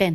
10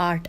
8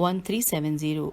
1370।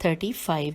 35।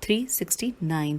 369।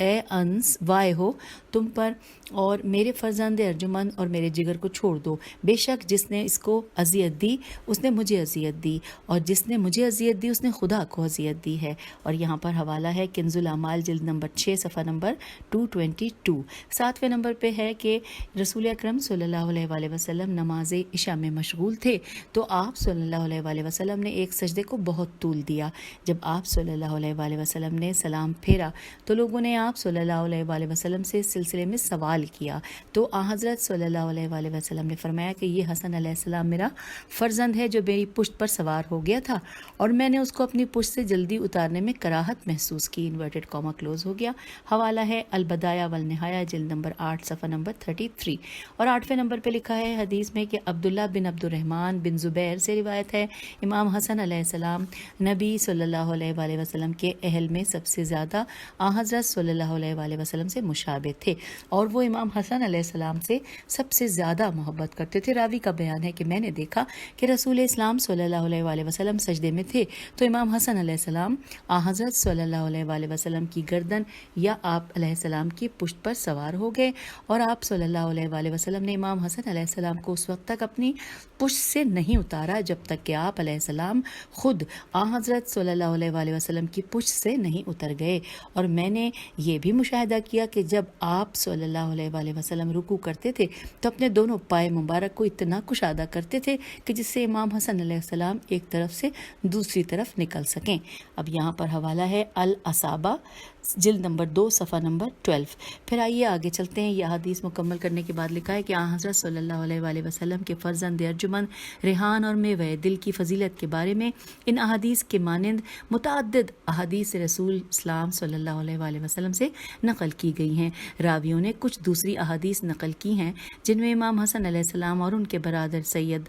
اے انس وائے ہو تم پر اور میرے فرزند ارجمند اور میرے جگر کو چھوڑ دو، بے شک جس نے اس کو اذیت دی اس نے مجھے اذیت دی، اور جس نے مجھے اذیت دی اس نے خدا کو اذیت دی ہے۔ اور یہاں پر حوالہ ہے کنز الاعمال جلد نمبر 6 صفحہ نمبر 222۔ 7ویں نمبر پہ ہے کہ رسول اکرم صلی اللہ علیہ وآلہ وسلم نماز عشاء میں مشغول تھے تو آپ صلی اللہ علیہ وآلہ وسلم نے ایک سجدے کو بہت طول دیا۔ جب آپ صلی اللہ علیہ وآلہ وسلم نے سلام پھیرا تو لوگوں نے آپ صلی اللہ علیہ وآلہ وسلم سے اس سلسلے میں سوال کیا، تو حضرت صلی اللہ علیہ وآلہ وسلم نے فرمایا کہ یہ حسن علیہ السلام میرا فرزند ہے جو میری پشت پر سوار ہو گیا تھا اور میں نے اس کو اپنی پشت سے جلدی اتارنے میں کراہت محسوس کی، انورٹڈ کاما کلوز ہو گیا۔ حوالہ ہے البدایہ والنہایہ جلد نمبر 8 صفحہ نمبر 33۔ اور 8ویں نمبر پہ لکھا ہے حدیث میں کہ عبداللہ بن عبد الرحمن بن زبیر سے روایت ہے، امام حسن علیہ السلام نبی صلی اللہ علیہ وآلہ وسلم کے اہل میں سب سے زیادہ حضرت صلی اللہ علیہ وآلہ وسلم سے مشابہ تھے اور وہ امام حسن علیہ السلام سے سب سے زیادہ محبت کرتے تھے۔ راوی کا بیان ہے کہ میں نے دیکھا کہ رسول اسلام صلی اللہ علیہ وآلہ وسلم سجدے میں تھے تو امام حسن علیہ السلام حضرت صلی اللہ علیہ وآلہ وسلم کی گردن یا آپ علیہ السلام کی پشت پر سوار ہو گئے، اور آپ صلی اللہ علیہ وآلہ وسلم نے امام حسن علیہ السلام کو اس وقت تک اپنی پشت سے نہیں اتارا جب تک کہ آپ علیہ السلام خود حضرت صلی اللہ علیہ وآلہ وسلم کی پشت سے نہیں اتر گئے۔ اور میں نے یہ بھی مشاہدہ کیا کہ جب آپ صلی اللہ علیہ وآلہ وسلم رکوع کرتے تھے تو اپنے دونوں پائے مبارک کو اتنا کشادہ کرتے تھے کہ جس سے امام حسن علیہ السلام ایک طرف سے دوسری طرف نکل سکیں۔ اب یہاں پر حوالہ ہے الاصابہ جلد نمبر 2 صفحہ نمبر 12۔ پھر آئیے آگے چلتے ہیں۔ یہ حدیث مکمل کرنے کے بعد لکھا ہے کہ حضرت صلی اللہ علیہ وآلہ وسلم کے فرزند ارجمند ریحان اور میوہ دل کی فضیلت کے بارے میں ان احادیث کے مانند متعدد احادیث رسول اسلام صلی اللہ علیہ وآلہ وسلم سے نقل کی گئی ہیں۔ راویوں نے کچھ دوسری احادیث نقل کی ہیں جن میں امام حسن علیہ السلام اور ان کے برادر سید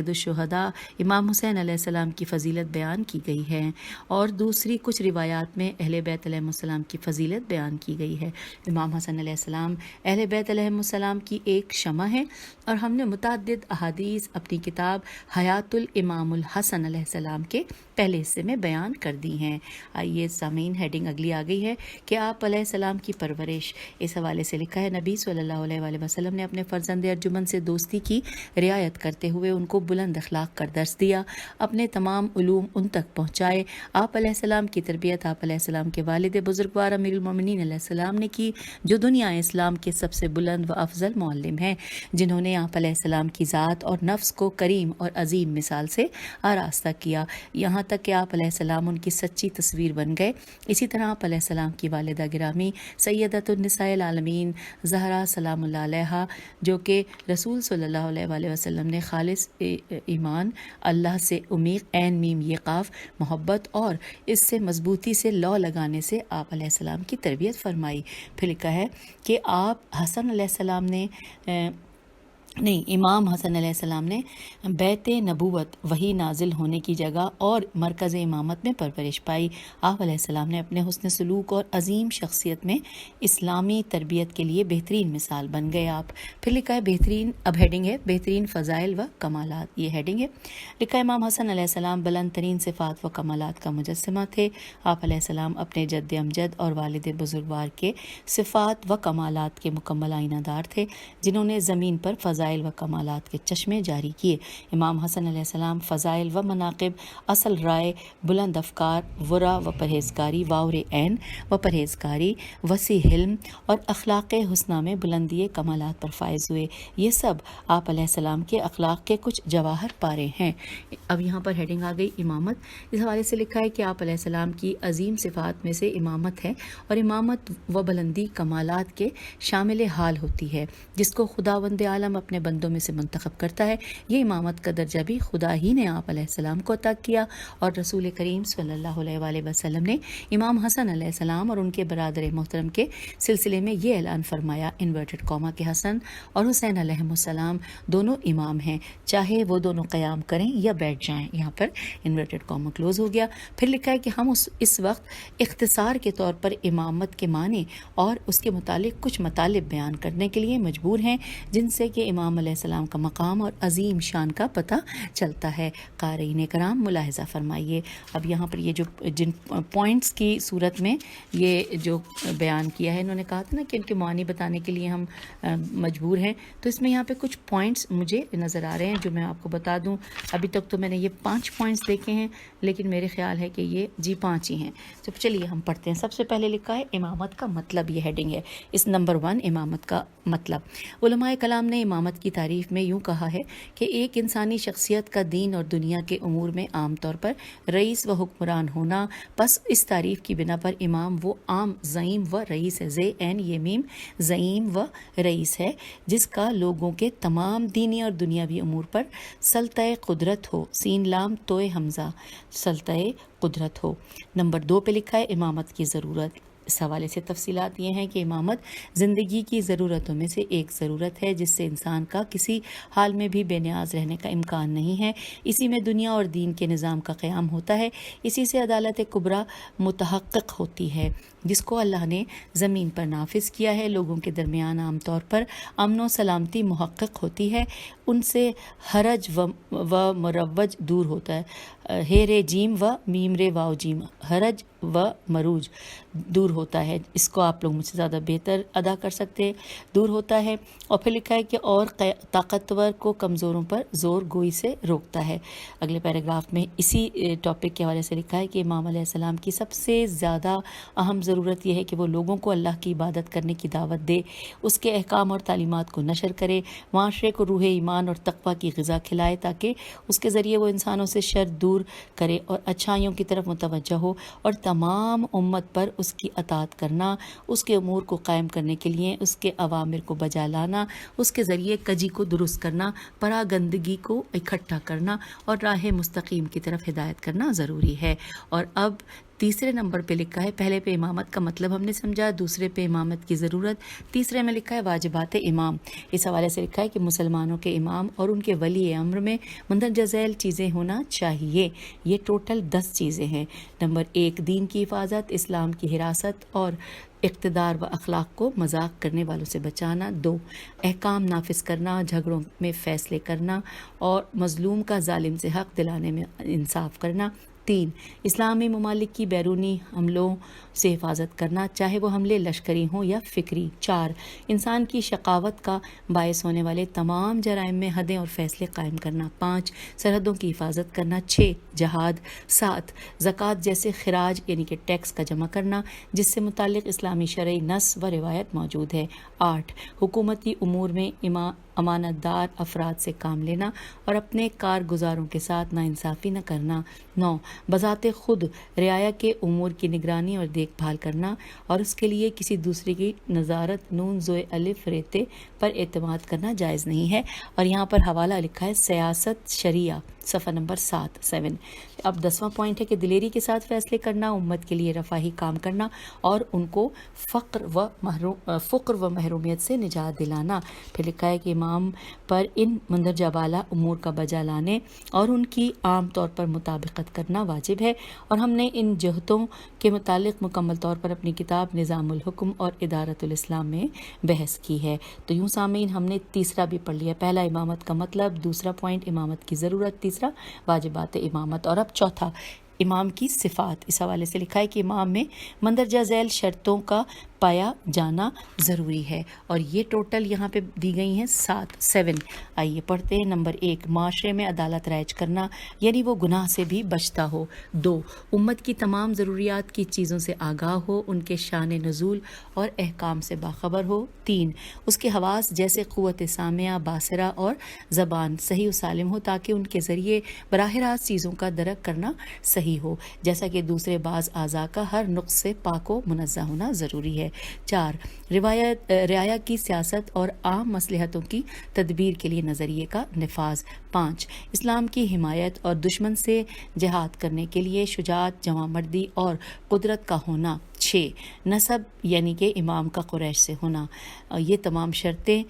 الشہداء امام حسین علیہ السلام کی فضیلت بیان کی گئی ہے، اور دوسری کچھ روایات میں اہل بیت علیہ السلام کی فضیلت بیان کی گئی ہے۔ امام حسن علیہ السلام اہل بیت علیہ السلام کی ایک شمع ہے، اور ہم نے متعدد احادیث اپنی کتاب حیات الامام الحسن علیہ السلام کے پہلے حصے میں بیان کر دی ہیں۔ آئیے سامعین، ہیڈنگ اگلی آ گئی ہے کہ آپ علیہ السلام کی پرورش۔ اس حوالے سے لکھا ہے نبی صلی اللہ علیہ وآلہ وسلم نے اپنے فرزند ارجمند سے دوستی کی رعایت کرتے ہوئے ان کو بلند اخلاق کا درس دیا، اپنے تمام علوم ان تک پہنچائے۔ آپ علیہ السلام کی تربیت آپ علیہ السلام کے والد بزرگوار امیر المومنین علیہ السلام نے کی، جو دنیا اسلام کے سب سے بلند و افضل معلم ہیں، جنہوں نے آپ علیہ السلام کی ذات اور نفس کو کریم اور عظیم مثال سے آراستہ کیا، یہاں تک کہ آپ علیہ السلام ان کی سچی تصویر بن گئے۔ اسی طرح آپ علیہ السلام کی والدہ گرامی سیدۃ النساء العالمین زہرا سلام اللہ علیہا، جو کہ رسول صلی اللہ علیہ وآلہ وسلم نے خالص ایمان، اللہ سے عمیق عین میم یہ قاف محبت اور اس سے مضبوطی سے لو لگانے سے آپ علیہ السلام کی تربیت فرمائی۔ پھر لکھا ہے کہ آپ حسن علیہ السلام نے امام حسن علیہ السلام نے بیت نبوت وحی نازل ہونے کی جگہ اور مرکز امامت میں پرورش پائی۔ آپ علیہ السلام نے اپنے حسن سلوک اور عظیم شخصیت میں اسلامی تربیت کے لیے بہترین مثال بن گئے آپ۔ پھر لکھا ہے بہترین، اب ہیڈنگ ہے بہترین فضائل و کمالات، یہ ہیڈنگ ہے۔ لکھا ہے امام حسن علیہ السلام بلند ترین صفات و کمالات کا مجسمہ تھے۔ آپ علیہ السلام اپنے جد امجد اور والد بزرگوار کے صفات و کمالات کے مکمل آئینہ دار تھے، جنہوں نے زمین پر فضائل و کمالات کے چشمے جاری کیے۔ امام حسن علیہ السلام فضائل و مناقب، اصل رائے، بلند افکار، ورع و پرہیزگاری، واور عین و پرہیزگاری، وسیع علم اور اخلاق حسنہ میں بلندی کمالات پر فائز ہوئے۔ یہ سب آپ علیہ السلام کے اخلاق کے کچھ جواہر پارے ہیں۔ اب یہاں پر ہیڈنگ آ گئی امامت۔ اس حوالے سے لکھا ہے کہ آپ علیہ السلام کی عظیم صفات میں سے امامت ہے، اور امامت و بلندی کمالات کے شامل حال ہوتی ہے، جس کو خداوند عالم اپنے بندوں میں سے منتخب کرتا ہے۔ یہ امامت کا درجہ بھی خدا ہی نے آپ علیہ السلام کو عطا کیا، اور رسول کریم صلی اللہ علیہ وآلہ وسلم نے امام حسن علیہ السلام اور ان کے برادر محترم کے سلسلے میں یہ اعلان فرمایا، انورٹڈ کاما کہ حسن اور حسین علیہ السلام دونوں امام ہیں، چاہے وہ دونوں قیام کریں یا بیٹھ جائیں۔ یہاں پر انورٹڈ کاما کلوز ہو گیا۔ پھر لکھا ہے کہ ہم اس وقت اختصار کے طور پر امامت کے معنی اور اس کے متعلق کچھ مطالب بیان کرنے کے لیے مجبور ہیں، جن سے کہ امام امام علیہ السلام کا مقام اور عظیم شان کا پتہ چلتا ہے۔ قارئین کرام ملاحظہ فرمائیے، اب یہاں پر یہ جو جن پوائنٹس کی صورت میں یہ جو بیان کیا ہے، انہوں نے کہا تھا نا کہ ان کے معنی بتانے کے لیے ہم مجبور ہیں، تو اس میں یہاں پہ کچھ پوائنٹس مجھے نظر آ رہے ہیں جو میں آپ کو بتا دوں۔ ابھی تک تو میں نے یہ 5 پوائنٹس دیکھے ہیں، لیکن میرے خیال ہے کہ یہ 5 ہی ہیں۔ تو چلیے ہم پڑھتے ہیں۔ سب سے پہلے لکھا ہے امامت کا مطلب، یہ ہیڈنگ ہے اس نمبر 1، امامت کا مطلب۔ علماء کلام نے امامت کی تعریف میں یوں کہا ہے کہ ایک انسانی شخصیت کا دین اور دنیا کے امور میں عام طور پر رئیس و حکمران ہونا۔ پس اس تعریف کی بنا پر امام وہ عام زعیم و رئیس ہے، یہ زعیم و رئیس ہے، جس کا لوگوں کے تمام دینی اور دنیاوی امور پر سلطہ قدرت ہو، سین لام توئے حمزہ، سلطہ قدرت ہو۔ نمبر 2 پہ لکھا ہے امامت کی ضرورت۔ اس حوالے سے تفصیلات یہ ہیں کہ امامت زندگی کی ضرورتوں میں سے ایک ضرورت ہے جس سے انسان کا کسی حال میں بھی بے نیاز رہنے کا امکان نہیں ہے۔ اسی میں دنیا اور دین کے نظام کا قیام ہوتا ہے، اسی سے عدالت کبریٰ متحقق ہوتی ہے جس کو اللہ نے زمین پر نافذ کیا ہے۔ لوگوں کے درمیان عام طور پر امن و سلامتی محقق ہوتی ہے، ان سے حرج و مروج دور ہوتا ہے، ہیرے جیم و میم رے واو جیم، حرج و مروج دور ہوتا ہے۔ اس کو آپ لوگ مجھ سے زیادہ بہتر ادا کر سکتے، دور ہوتا ہے۔ اور پھر لکھا ہے کہ اور طاقتور کو کمزوروں پر زور گوئی سے روکتا ہے۔ اگلے پیراگراف میں اسی ٹاپک کے حوالے سے لکھا ہے کہ امام علیہ السلام کی سب سے زیادہ اہم ضرورت یہ ہے کہ وہ لوگوں کو اللہ کی عبادت کرنے کی دعوت دے، اس کے احکام اور تعلیمات کو نشر کرے، معاشرے کو روح ایمان اور تقویٰ کی غذا کھلائے تاکہ اس کے ذریعے وہ انسانوں سے شر دور کرے اور اچھائیوں کی طرف متوجہ ہو، اور تمام امت پر اس کی اطاعت کرنا، اس کے امور کو قائم کرنے کے لیے اس کے اوامر کو بجا لانا، اس کے ذریعے کجی کو درست کرنا، پراگندگی کو اکٹھا کرنا اور راہ مستقیم کی طرف ہدایت کرنا ضروری ہے۔ اور اب تیسرے نمبر پہ لکھا ہے، پہلے پہ امامت کا مطلب ہم نے سمجھا، دوسرے پہ امامت کی ضرورت، تیسرے میں لکھا ہے واجبات امام۔ اس حوالے سے لکھا ہے کہ مسلمانوں کے امام اور ان کے ولی امر میں مندرجہ ذیل چیزیں ہونا چاہیے۔ یہ ٹوٹل 10 چیزیں ہیں۔ نمبر 1، دین کی حفاظت، اسلام کی حراست اور اقتدار و اخلاق کو مذاق کرنے والوں سے بچانا۔ 2، احکام نافذ کرنا، جھگڑوں میں فیصلے کرنا اور مظلوم کا ظالم سے حق دلانے میں انصاف کرنا۔ 3، اسلامی ممالک کی بیرونی حملوں سے حفاظت کرنا، چاہے وہ حملے لشکری ہوں یا فکری۔ 4، انسان کی شقاوت کا باعث ہونے والے تمام جرائم میں حدیں اور فیصلے قائم کرنا۔ 5، سرحدوں کی حفاظت کرنا۔ 6، جہاد۔ 7، زکوٰۃ جیسے خراج یعنی کہ ٹیکس کا جمع کرنا جس سے متعلق اسلامی شرعی نص و روایت موجود ہے۔ 8، حکومتی امور میں امانت دار افراد سے کام لینا اور اپنے کارگزاروں کے ساتھ ناانصافی نہ کرنا۔ 9، بذات خود رعایا کے امور کی نگرانی اور دیکھ بھال کرنا اور اس کے لیے کسی دوسرے کی نظارت نون زوئے الف ریتے پر اعتماد کرنا جائز نہیں ہے۔ اور یہاں پر حوالہ لکھا ہے سیاست شریعہ، صفحہ نمبر 7۔ اب 10واں پوائنٹ ہے کہ دلیری کے ساتھ فیصلے کرنا، امت کے لیے رفاہی کام کرنا اور ان کو فقر و محرومیت سے نجات دلانا۔ پھر لکھا ہے کہ امام پر ان مندرجہ بالا امور کا بجا لانے اور ان کی عام طور پر مطابقت کرنا واجب ہے، اور ہم نے ان جہتوں کے متعلق مکمل طور پر اپنی کتاب نظام الحکم اور ادارت الاسلام میں بحث کی ہے۔ تو یوں سامعین ہم نے تیسرا بھی پڑھ لیا، پہلا امامت کا مطلب، دوسرا پوائنٹ امامت کی ضرورت، تیسرا واجبات امامت، اور اب چوتھا امام کی صفات۔ اس حوالے سے لکھا ہے کہ امام میں مندرجہ ذیل شرطوں کا پایا جانا ضروری ہے، اور یہ ٹوٹل یہاں پہ دی گئی ہیں 7۔ آئیے پڑھتے ہیں۔ نمبر 1، معاشرے میں عدالت رائج کرنا، یعنی وہ گناہ سے بھی بچتا ہو۔ 2، امت کی تمام ضروریات کی چیزوں سے آگاہ ہو، ان کے شان نزول اور احکام سے باخبر ہو۔ 3، اس کے حواس جیسے قوت سامعہ، باصرہ اور زبان صحیح و سالم ہو تاکہ ان کے ذریعے براہ راست چیزوں کا درک کرنا صحیح ہو، جیسا کہ دوسرے بعض اعضاء کا ہر نقص سے پاک و منزہ ہونا ضروری ہے۔ 4، رعایا کی سیاست اور عام مصلحتوں کی تدبیر کے لیے نظریے کا نفاذ۔ 5، اسلام کی حمایت اور دشمن سے جہاد کرنے کے لیے شجاعت، جوان مردی اور قدرت کا ہونا۔ 6 نسب یعنی کہ امام کا قریش سے ہونا، یہ تمام شرطیں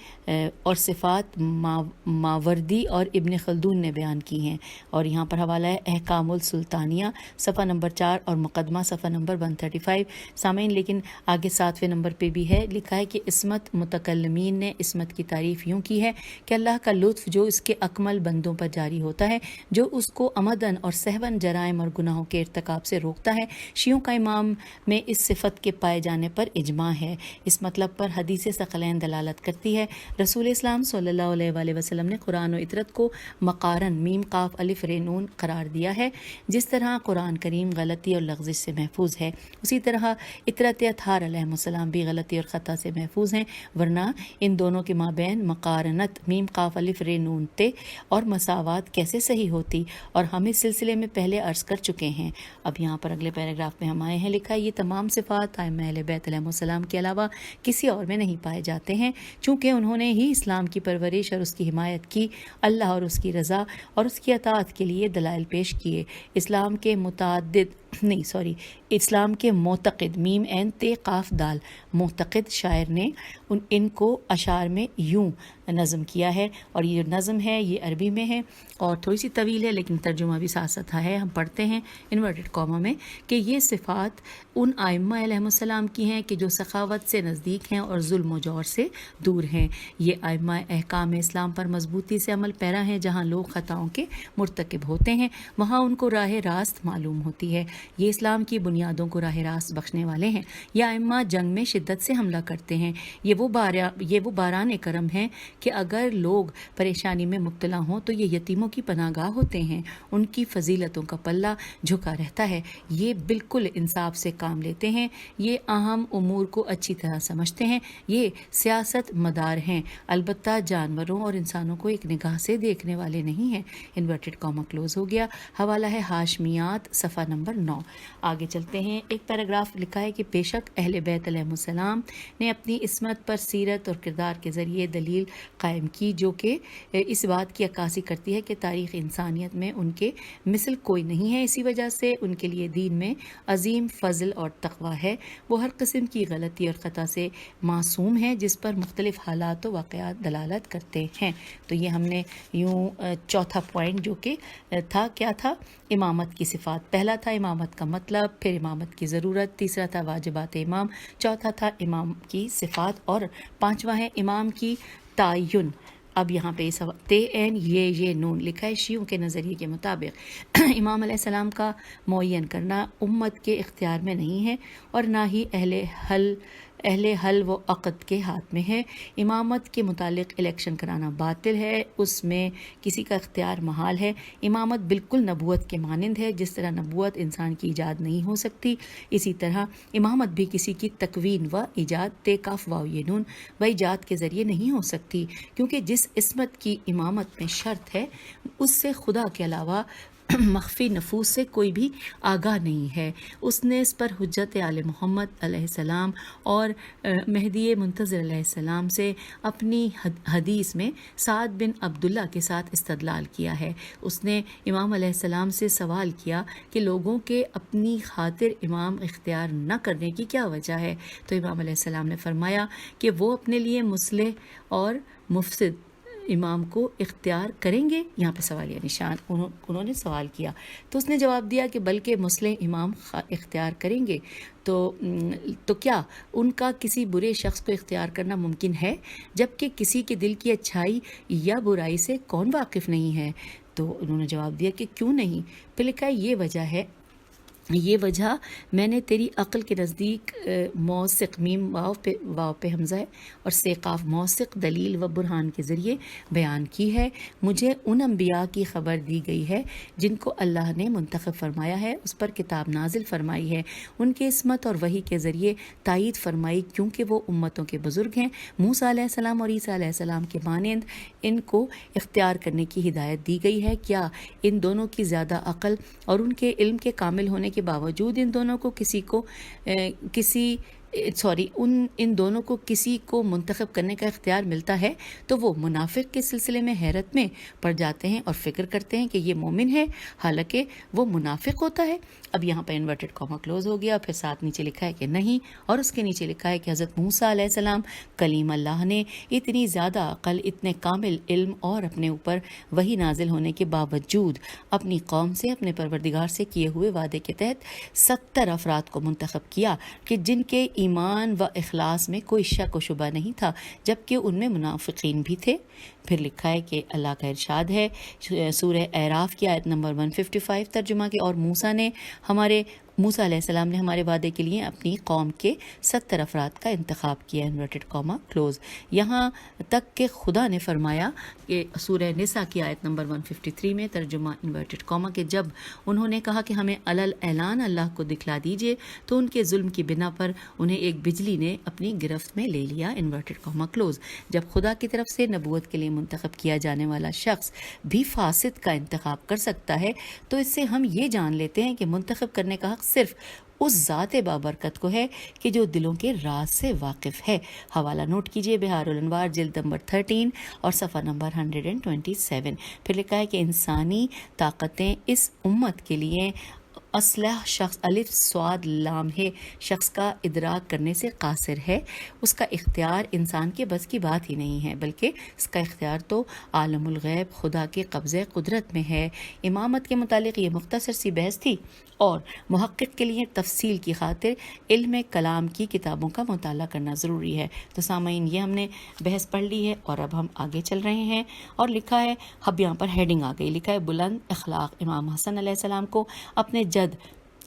اور صفات ماوردی اور ابن خلدون نے بیان کی ہیں، اور یہاں پر حوالہ ہے احکام السلطانیہ صفحہ نمبر 4 اور مقدمہ صفحہ نمبر 135۔ سامعین لیکن آگے 7ویں نمبر پہ بھی ہے، لکھا ہے کہ عصمت، متکلمین نے عصمت کی تعریف یوں کی ہے کہ اللہ کا لطف جو اس کے اکمل بندوں پر جاری ہوتا ہے، جو اس کو عمدن اور سہون جرائم اور گناہوں کے ارتکاب سے روکتا ہے۔ شیعوں کا امام میں اس صفت کے پائے جانے پر اجماع ہے۔ اس مطلب پر حدیث ثقلین دلالت کرتی ہے۔ رسول اسلام صلی اللہ علیہ وآلہ وسلم نے قرآن و اطرت کو مقارن میم قاف الف ر نون قرار دیا ہے۔ جس طرح قرآن کریم غلطی اور لغزش سے محفوظ ہے، اسی طرح اطرت اطہار علیہ السلام بھی غلطی اور خطا سے محفوظ ہیں، ورنہ ان دونوں کے مابین مقارنت میم قاف الف ر نون تے اور مساوات کیسے صحیح ہوتی، اور ہم اس سلسلے میں پہلے عرض کر چکے ہیں۔ اب یہاں پر اگلے پیراگراف میں ہم آئے ہیں، لکھا ہے یہ تمام صفات ائمہ اہل بیت علیہ السلام کے علاوہ کسی اور میں نہیں پائے جاتے ہیں، چونکہ انہوں نے ہی اسلام کی پرورش اور اس کی حمایت کی، اللہ اور اس کی رضا اور اس کی اطاعت کے لیے دلائل پیش کیے۔ اسلام کے معتقد میم عین تے قاف دال معتقد شاعر نے ان کو اشعار میں یوں نظم کیا ہے، اور یہ جو نظم ہے یہ عربی میں ہے اور تھوڑی سی طویل ہے لیکن ترجمہ بھی ساتھ ساتھ ہے، ہم پڑھتے ہیں انورٹڈ کاما میں کہ یہ صفات ان ائمہ علیہ السلام کی ہیں کہ جو سخاوت سے نزدیک ہیں اور ظلم و جور سے دور ہیں۔ یہ ائمہ احکام اسلام پر مضبوطی سے عمل پیرا ہیں، جہاں لوگ خطاؤں کے مرتکب ہوتے ہیں وہاں ان کو راہ راست معلوم ہوتی ہے۔ یہ اسلام کی بنیادوں کو راہ راست بخشنے والے ہیں۔ یہ ائمہ جنگ میں شدت سے حملہ کرتے ہیں۔ یہ وہ باران کرم ہیں کہ اگر لوگ پریشانی میں مبتلا ہوں تو یہ یتیموں کی پناہ گاہ ہوتے ہیں، ان کی فضیلتوں کا پلہ جھکا رہتا ہے، یہ بالکل انصاف سے کام لیتے ہیں، یہ اہم امور کو اچھی طرح سمجھتے ہیں، یہ سیاست مدار ہیں، البتہ جانوروں اور انسانوں کو ایک نگاہ سے دیکھنے والے نہیں ہیں۔ انورٹڈ کاما کلوز ہو گیا۔ حوالہ ہے ہاشمیات صفحہ نمبر 9۔ آگے چلتے ہیں، ایک پیراگراف لکھا ہے کہ بے شک اہل بیت علیہ السلام نے اپنی عصمت پر سیرت اور کردار کے ذریعے دلیل قائم کی جو کہ اس بات کی عکاسی کرتی ہے کہ تاریخ انسانیت میں ان کے مثل کوئی نہیں ہے، اسی وجہ سے ان کے لیے دین میں عظیم فضل اور تقوی ہے۔ وہ ہر قسم کی غلطی اور خطا سے معصوم ہیں جس پر مختلف حالات و واقعات دلالت کرتے ہیں۔ تو یہ ہم نے یوں چوتھا پوائنٹ جو کہ تھا کیا تھا، امامت کی صفات۔ پہلا تھا امامت کا مطلب، پھر امامت کی ضرورت، تیسرا تھا واجبات امام، چوتھا تھا امام کی صفات، اور پانچواں ہے امام کی تعین۔ اب یہاں پہ تے این یہ نون لکھا ہے، شیعوں کے نظریے کے مطابق امام علیہ السلام کا معین کرنا امت کے اختیار میں نہیں ہے اور نہ ہی اہل حل و عقد کے ہاتھ میں ہے۔ امامت کے متعلق الیکشن کرانا باطل ہے، اس میں کسی کا اختیار محال ہے۔ امامت بالکل نبوت کے مانند ہے، جس طرح نبوت انسان کی ایجاد نہیں ہو سکتی، اسی طرح امامت بھی کسی کی تکوین و ایجاد تے کاف واو یہ نون و ایجاد کے ذریعے نہیں ہو سکتی، کیونکہ جس عصمت کی امامت میں شرط ہے اس سے خدا کے علاوہ مخفی نفوس سے کوئی بھی آگاہ نہیں ہے۔ اس نے اس پر حجت آل محمد علیہ السلام اور مہدی منتظر علیہ السلام سے اپنی حدیث میں سعد بن عبداللہ کے ساتھ استدلال کیا ہے۔ اس نے امام علیہ السلام سے سوال کیا کہ لوگوں کے اپنی خاطر امام اختیار نہ کرنے کی کیا وجہ ہے، تو امام علیہ السلام نے فرمایا کہ وہ اپنے لیے مصلح اور مفسد امام کو اختیار کریں گے۔ یہاں پہ سوالیہ نشان انہوں نے سوال کیا، تو اس نے جواب دیا کہ بلکہ مصلح امام اختیار کریں گے، تو کیا ان کا کسی برے شخص کو اختیار کرنا ممکن ہے، جبکہ کسی کے دل کی اچھائی یا برائی سے کون واقف نہیں ہے؟ تو انہوں نے جواب دیا کہ کیوں نہیں؟ پھر لکھا ہے یہ وجہ میں نے تیری عقل کے نزدیک موثق میم واو پہ حمزہ ہے اور سے قاف موثق دلیل و برہان کے ذریعے بیان کی ہے۔ مجھے ان انبیاء کی خبر دی گئی ہے جن کو اللہ نے منتخب فرمایا ہے، اس پر کتاب نازل فرمائی ہے، ان کے عصمت اور وحی کے ذریعے تائید فرمائی کیونکہ وہ امتوں کے بزرگ ہیں۔ موسیٰ علیہ السلام اور عیسیٰ علیہ السلام کے مانند ان کو اختیار کرنے کی ہدایت دی گئی ہے۔ کیا ان دونوں کی زیادہ عقل اور ان کے علم کے کامل ہونے کے باوجود ان دونوں کو کسی سوری ان دونوں کو کسی کو منتخب کرنے کا اختیار ملتا ہے تو وہ منافق کے سلسلے میں حیرت میں پڑ جاتے ہیں اور فکر کرتے ہیں کہ یہ مومن ہے حالانکہ وہ منافق ہوتا ہے. اب یہاں پر انورٹڈ کاما کلوز ہو گیا, پھر ساتھ نیچے لکھا ہے کہ نہیں, اور اس کے نیچے لکھا ہے کہ حضرت موسیٰ علیہ السلام کلیم اللہ نے اتنی زیادہ عقل, اتنے کامل علم اور اپنے اوپر وحی نازل ہونے کے باوجود اپنی قوم سے اپنے پروردگار سے کیے ہوئے وعدے کے تحت 70 افراد کو منتخب کیا کہ جن کے ایمان و اخلاص میں کوئی شک و شبہ نہیں تھا, جبکہ ان میں منافقین بھی تھے. پھر لکھا ہے کہ اللہ کا ارشاد ہے سورہ اعراف کی آیت نمبر 155 ترجمہ کے, اور موسیٰ علیہ السلام نے ہمارے وعدے کے لیے اپنی قوم کے 70 افراد کا انتخاب کیا, انورٹڈ کاما کلوز. یہاں تک کہ خدا نے فرمایا کہ سورہ نساء کی آیت نمبر 153 میں ترجمہ انورٹڈ کاما کہ جب انہوں نے کہا کہ ہمیں علل اعلان اللہ کو دکھلا دیجئے تو ان کے ظلم کی بنا پر انہیں ایک بجلی نے اپنی گرفت میں لے لیا, انورٹڈ کاما کلوز. جب خدا کی طرف سے نبوت کے لیے منتخب کیا جانے والا شخص بھی فاسد کا انتخاب کر سکتا ہے تو اس سے ہم یہ جان لیتے ہیں کہ منتخب کرنے کا حق صرف اس ذات بابرکت کو ہے کہ جو دلوں کے راز سے واقف ہے. حوالہ نوٹ کیجئے بہار الانوار جلد نمبر 13 اور صفحہ نمبر 127. پھر لکھا ہے کہ انسانی طاقتیں اس امت کے لیے اصلح شخص الف صاد لام ہے شخص کا ادراک کرنے سے قاصر ہے. اس کا اختیار انسان کے بس کی بات ہی نہیں ہے, بلکہ اس کا اختیار تو عالم الغیب خدا کے قبضے قدرت میں ہے. امامت کے متعلق یہ مختصر سی بحث تھی, اور محقق کے لیے تفصیل کی خاطر علم کلام کی کتابوں کا مطالعہ کرنا ضروری ہے. تو سامعین, یہ ہم نے بحث پڑھ لی ہے اور اب ہم آگے چل رہے ہیں. اور لکھا ہے, اب یہاں پر ہیڈنگ آ گئی, لکھا ہے بلند اخلاق امام حسن علیہ السلام کو اپنے جد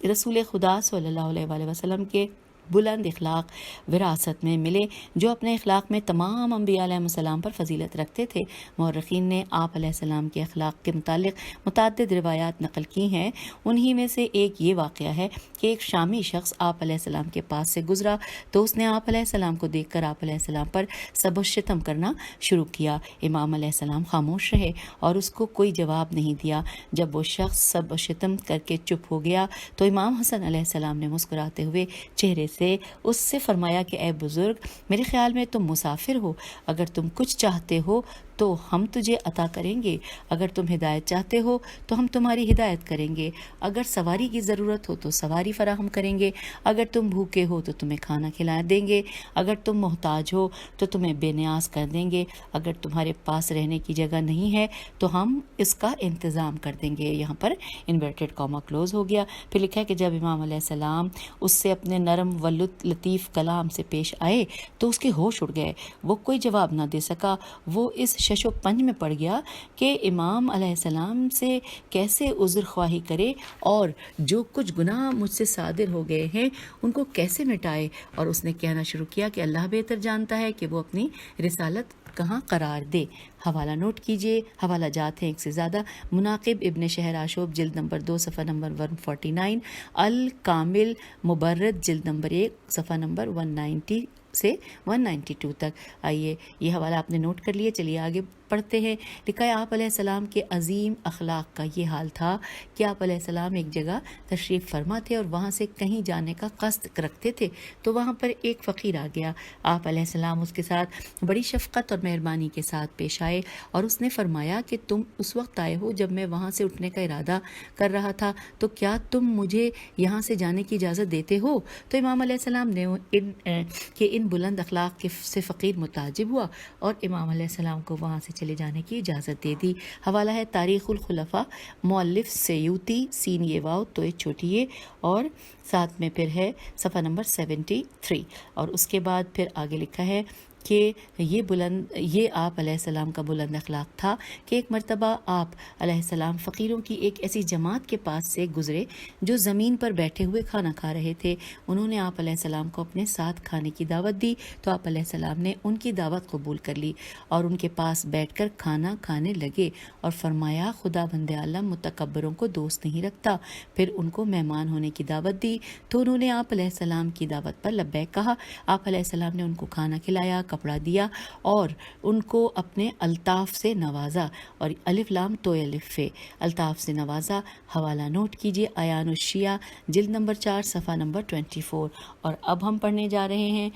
رسول خدا صلی اللہ علیہ وآلہ وسلم کے بلند اخلاق وراثت میں ملے, جو اپنے اخلاق میں تمام انبیاء علیہ السلام پر فضیلت رکھتے تھے. مورخین نے آپ علیہ السلام کے اخلاق کے متعلق متعدد روایات نقل کی ہیں. انہی میں سے ایک یہ واقعہ ہے کہ ایک شامی شخص آپ علیہ السلام کے پاس سے گزرا تو اس نے آپ علیہ السلام کو دیکھ کر آپ علیہ السلام پر سب و شتم کرنا شروع کیا. امام علیہ السلام خاموش رہے اور اس کو کوئی جواب نہیں دیا. جب وہ شخص سب و شتم کر کے چپ ہو گیا تو امام حسن علیہ السلام نے مسکراتے ہوئے چہرے سے اس سے فرمایا کہ اے بزرگ, میرے خیال میں تم مسافر ہو, اگر تم کچھ چاہتے ہو تو ہم تجھے عطا کریں گے, اگر تم ہدایت چاہتے ہو تو ہم تمہاری ہدایت کریں گے, اگر سواری کی ضرورت ہو تو سواری فراہم کریں گے, اگر تم بھوکے ہو تو تمہیں کھانا کھلا دیں گے, اگر تم محتاج ہو تو تمہیں بے نیاز کر دیں گے, اگر تمہارے پاس رہنے کی جگہ نہیں ہے تو ہم اس کا انتظام کر دیں گے. یہاں پر انورٹڈ کاما کلوز ہو گیا. پھر لکھا ہے کہ جب امام علیہ السلام اس سے اپنے نرم و لطیف کلام سے پیش آئے تو اس کے ہوش اڑ گئے. وہ کوئی جواب نہ دے سکا. وہ اس شش و پنج میں پڑ گیا کہ امام علیہ السلام سے کیسے عذر خواہی کرے اور جو کچھ گناہ مجھ سے صادر ہو گئے ہیں ان کو کیسے مٹائے. اور اس نے کہنا شروع کیا کہ اللہ بہتر جانتا ہے کہ وہ اپنی رسالت کہاں قرار دے. حوالہ نوٹ کیجئے, حوالہ جات ہیں ایک سے زیادہ. مناقب ابن شہر آشوب جلد نمبر 2 صفحہ نمبر 149, الکامل مبرد جلد نمبر 1 صفحہ نمبر 190 سے 192 تک. آئیے یہ حوالہ آپ نے نوٹ کر لیے, چلیے آگے پڑھتے ہیں. لکھا ہے آپ علیہ السلام کے عظیم اخلاق کا یہ حال تھا کہ آپ علیہ السلام ایک جگہ تشریف فرما تھے اور وہاں سے کہیں جانے کا قصد رکھتے تھے تو وہاں پر ایک فقیر آ گیا. آپ علیہ السلام اس کے ساتھ بڑی شفقت اور مہربانی کے ساتھ پیش آئے اور اس نے فرمایا کہ تم اس وقت آئے ہو جب میں وہاں سے اٹھنے کا ارادہ کر رہا تھا, تو کیا تم مجھے یہاں سے جانے کی اجازت دیتے ہو؟ تو امام علیہ السلام نے ان بلند اخلاق سے فقیر متعجب ہوا اور امام علیہ السلام کو وہاں سے چلے جانے کی اجازت دے دی. حوالہ ہے تاریخ الخلفاء, مؤلف سیوطی, سین یہ واو تو ایک چھوٹی یہ, اور ساتھ میں پھر ہے صفحہ نمبر 73. اور اس کے بعد پھر آگے لکھا ہے کہ یہ آپ علیہ السلام کا بلند اخلاق تھا کہ ایک مرتبہ آپ علیہ السلام فقیروں کی ایک ایسی جماعت کے پاس سے گزرے جو زمین پر بیٹھے ہوئے کھانا کھا رہے تھے. انہوں نے آپ علیہ السلام کو اپنے ساتھ کھانے کی دعوت دی تو آپ علیہ السلام نے ان کی دعوت قبول کر لی اور ان کے پاس بیٹھ کر کھانا کھانے لگے اور فرمایا خدا بند عالم متکبروں کو دوست نہیں رکھتا. پھر ان کو مہمان ہونے کی دعوت دی تو انہوں نے آپ علیہ السلام کی دعوت پر لبیک کہا. آپ علیہ السلام نے ان کو کھانا کھلایا, کپڑا دیا اور ان کو اپنے الطاف سے نوازا، اور الف لام تو الف فے، الطاف سے نوازا۔ حوالہ نوٹ کیجیے، ایان الشیعہ جلد نمبر 4 صفحہ نمبر 24۔ اور اب ہم پڑھنے جا رہے ہیں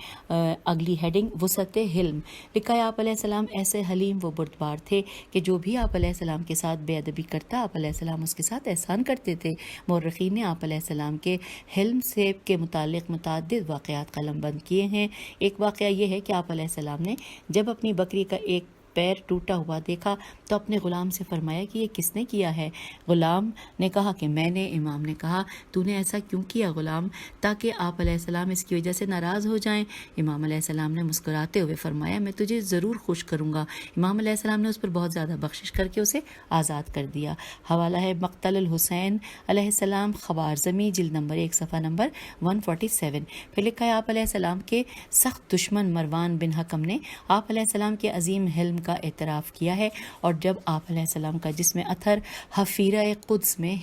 اگلی ہیڈنگ وسعت حلم۔ لکھا ہے آپ علیہ السلام ایسے حلیم و بردبار تھے کہ جو بھی آپ علیہ السلام کے ساتھ بے ادبی کرتا، آپ علیہ السلام اس کے ساتھ احسان کرتے تھے۔ مورخین نے آپ علیہ السلام کے حلم سے کے متعلق متعدد واقعات قلم بند کیے ہیں۔ ایک واقعہ یہ ہے کہ آپ علیہ السلام نے جب اپنی بکری کا ایک پیر ٹوٹا ہوا دیکھا تو اپنے غلام سے فرمایا کہ یہ کس نے کیا ہے؟ غلام نے کہا کہ میں نے۔ امام نے کہا تو نے ایسا کیوں کیا غلام؟ تاکہ آپ علیہ السلام اس کی وجہ سے ناراض ہو جائیں۔ امام علیہ السلام نے مسکراتے ہوئے فرمایا میں تجھے ضرور خوش کروں گا۔ امام علیہ السلام نے اس پر بہت زیادہ بخشش کر کے اسے آزاد کر دیا۔ حوالہ ہے مقتل الحسین علیہ السلام خوارزمی جلد نمبر 1 صفحہ نمبر 147۔ پھر لکھا ہے آپ علیہ السلام کے سخت دشمن مروان بن حکم نے آپ علیہ السلام کے عظیم حلم کا اعتراف کیا ہے، اور جب آپ علیہ السلام کا جسم اطہر حفیرہ قدس میں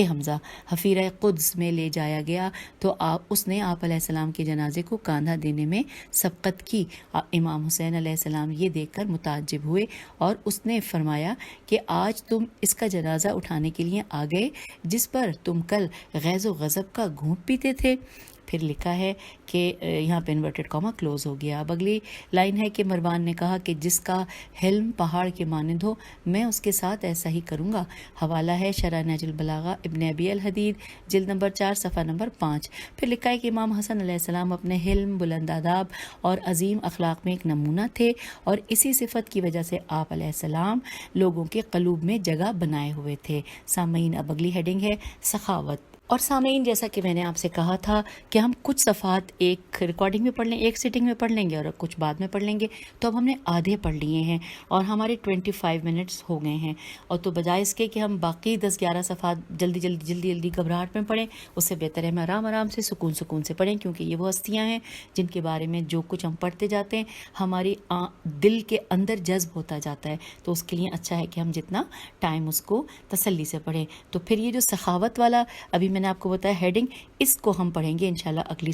حمزہ حفیرہ قدس میں لے جایا گیا تو اس نے آپ علیہ السلام کے جنازے کو کاندھا دینے میں سبقت کی۔ امام حسین علیہ السلام یہ دیکھ کر متعجب ہوئے اور اس نے فرمایا کہ آج تم اس کا جنازہ اٹھانے کے لیے آ گئے جس پر تم کل غیظ و غضب کا گھونٹ پیتے تھے۔ پھر لکھا ہے کہ یہاں پہ انورٹڈ کاما کلوز ہو گیا۔ اب اگلی لائن ہے کہ مروان نے کہا کہ جس کا حلم پہاڑ کے مانند ہو میں اس کے ساتھ ایسا ہی کروں گا۔ حوالہ ہے شرح نہج البلاغہ ابن ابی الحدید جلد نمبر 4 صفحہ نمبر 5۔ پھر لکھا ہے کہ امام حسن علیہ السلام اپنے حلم، بلند آداب اور عظیم اخلاق میں ایک نمونہ تھے، اور اسی صفت کی وجہ سے آپ علیہ السلام لوگوں کے قلوب میں جگہ بنائے ہوئے تھے۔ سامعین اب اگلی ہیڈنگ ہے سخاوت۔ اور سامعین جیسا کہ میں نے آپ سے کہا تھا کہ ہم کچھ صفحات ایک ریکارڈنگ میں پڑھ لیں، ایک سٹنگ میں پڑھ لیں گے اور کچھ بعد میں پڑھ لیں گے، تو اب ہم نے آدھے پڑھ لیے ہیں اور ہمارے 25 منٹس ہو گئے ہیں، اور تو بجائے اس کے کہ ہم باقی 10-11 صفحات جلدی گھبراہٹ میں پڑھیں، اس سے بہتر ہے میں آرام سے سکون سے پڑھیں، کیونکہ یہ وہ ہستیاں ہیں جن کے بارے میں جو کچھ ہم پڑھتے جاتے ہیں ہماری دل کے اندر جذب ہوتا جاتا ہے، تو اس کے لیے اچھا ہے کہ ہم جتنا ٹائم اس کو تسلی سے پڑھیں۔ تو پھر یہ جو سخاوت والا ابھی میں نے آپ کو بتایا ہیڈنگ، اس کو ہم پڑھیں گے انشاءاللہ اگلی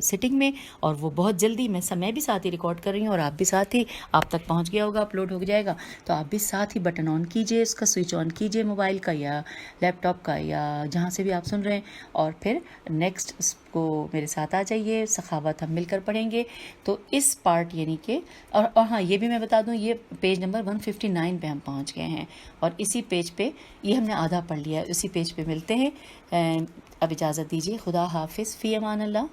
سٹنگ میں، اور وہ بہت جلدی میں بھی ساتھ ہی ریکارڈ کر رہی ہوں اور آپ بھی ساتھ ہی، آپ تک پہنچ گیا ہوگا، اپلوڈ ہو جائے گا، تو آپ بھی ساتھ ہی بٹن آن کیجئے، اس کا سوئچ آن کیجئے موبائل کا یا لیپ ٹاپ کا یا جہاں سے بھی آپ سن رہے ہیں، اور پھر نیکسٹ اس کو میرے ساتھ آ جائیے، سخاوت ہم مل کر پڑھیں گے۔ تو اس پارٹ یعنی کہ اور ہاں یہ بھی میں بتا دوں، یہ پیج نمبر 159 پہ ہم پہنچ گئے ہیں، اور اسی پیج پہ یہ ہم نے آدھا پڑھ لیا ہے، اسی پیج پہ ملتے ہیں۔ اب اجازت دیجیے، خدا حافظ، فی امان اللہ۔